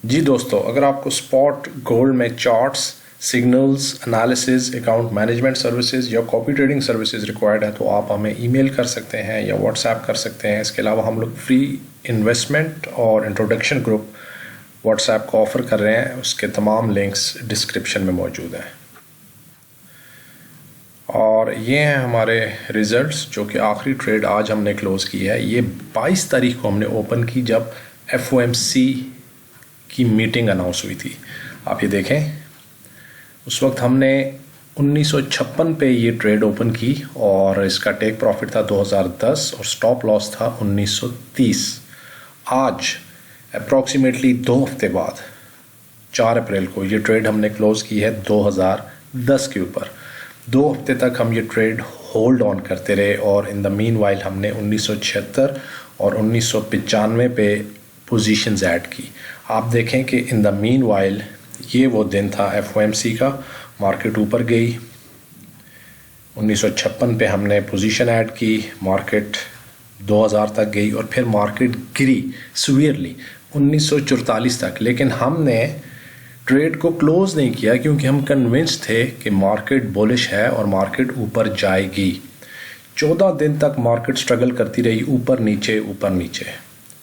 जी दोस्तों, अगर आपको स्पॉट गोल्ड में charts, signals, analysis, account management services या कॉपी ट्रेडिंग सर्विसेज रिक्वायर्ड है तो आप हमें ईमेल कर सकते हैं या व्हाट्सएप कर सकते हैं। इसके अलावा हम लोग फ्री इन्वेस्टमेंट और इंट्रोडक्शन ग्रुप व्हाट्सएप को ऑफ़र कर रहे हैं। उसके तमाम लिंक्स डिस्क्रिप्शन में मौजूद हैं। और ये हैं हमारे रिज़ल्ट्स, जो कि आखिरी ट्रेड आज हमने क्लोज़ की है। ये 22 तारीख को हमने ओपन की जब FOMC की मीटिंग अनाउंस हुई थी। आप ये देखें, उस वक्त हमने 1956 पे ये ट्रेड ओपन की और इसका टेक प्रॉफिट था 2010 और स्टॉप लॉस था 1930। आज अप्रॉक्सीमेटली 2 हफ्ते बाद 4 अप्रैल को ये ट्रेड हमने क्लोज़ की है 2010 के ऊपर। 2 हफ्ते तक हम ये ट्रेड होल्ड ऑन करते रहे और इन द मीन वाइल हमने 1976 और 1995 पे पोजीशंस ऐड की। आप देखें कि इन द मीन वाइल ये वो दिन था FOMC का। मार्केट ऊपर गई, 1956 पे हमने पोजीशन ऐड की, मार्केट 2000 तक गई और फिर मार्केट गिरी सीवियरली 1944 तक। लेकिन हमने ट्रेड को क्लोज नहीं किया क्योंकि हम कन्विंस थे कि मार्केट बुलिश है और मार्केट ऊपर जाएगी। 14 दिन तक मार्केट स्ट्रगल करती रही, ऊपर नीचे,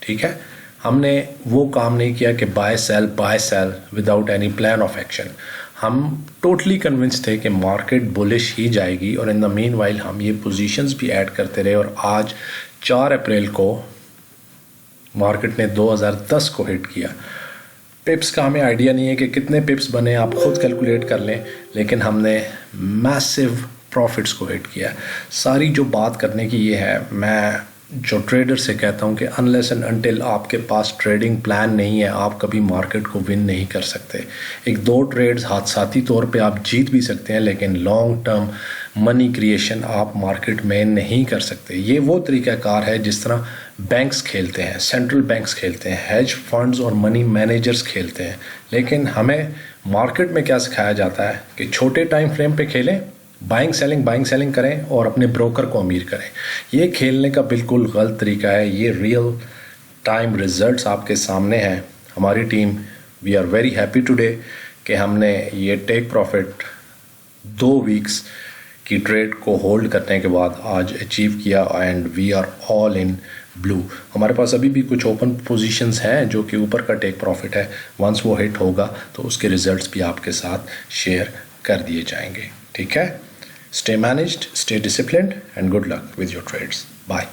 ठीक है। हमने वो काम नहीं किया कि buy sell without any plan of action. हम टोटली कन्विंस थे कि मार्केट बुलिश ही जाएगी और इन द मीन वाइल हम ये पोजीशंस भी ऐड करते रहे। और आज 4 अप्रैल को मार्केट ने 2010 को हिट किया। पिप्स का हमें आइडिया नहीं है कि कितने पिप्स बने, आप खुद कैलकुलेट कर लें, लेकिन हमने मैसिव प्रॉफिट्स को हिट किया। सारी जो बात करने की ये है, मैं जो ट्रेडर से कहता हूँ कि अनलेस एंड अनटिल आपके पास ट्रेडिंग प्लान नहीं है, आप कभी मार्केट को विन नहीं कर सकते। 1-2 ट्रेड्स हादसाती तौर पे आप जीत भी सकते हैं, लेकिन लॉन्ग टर्म मनी क्रिएशन आप मार्केट में नहीं कर सकते। ये वो तरीक़ाकार है जिस तरह बैंक्स खेलते हैं, सेंट्रल बैंक्स खेलते हैं, हेज फंड्स और मनी मैनेजर्स खेलते हैं। लेकिन हमें मार्केट में क्या सिखाया जाता है कि छोटे टाइम फ्रेम पे खेलें, बाइंग सेलिंग करें और अपने ब्रोकर को अमीर करें। ये खेलने का बिल्कुल गलत तरीका है। ये रियल टाइम रिजल्ट्स आपके सामने हैं। हमारी team, we are very happy today कि हमने ये टेक प्रॉफिट 2 वीक्स की ट्रेड को होल्ड करने के बाद आज अचीव किया and we are all in blue. हमारे पास अभी भी कुछ ओपन पोजीशंस हैं जो कि ऊपर का टेक प्रॉफिट है। वंस वो हिट होगा तो उसके रिजल्ट्स भी आपके साथ शेयर कर दिए जाएंगे, ठीक है। Stay managed, stay disciplined, and good luck with your trades. Bye.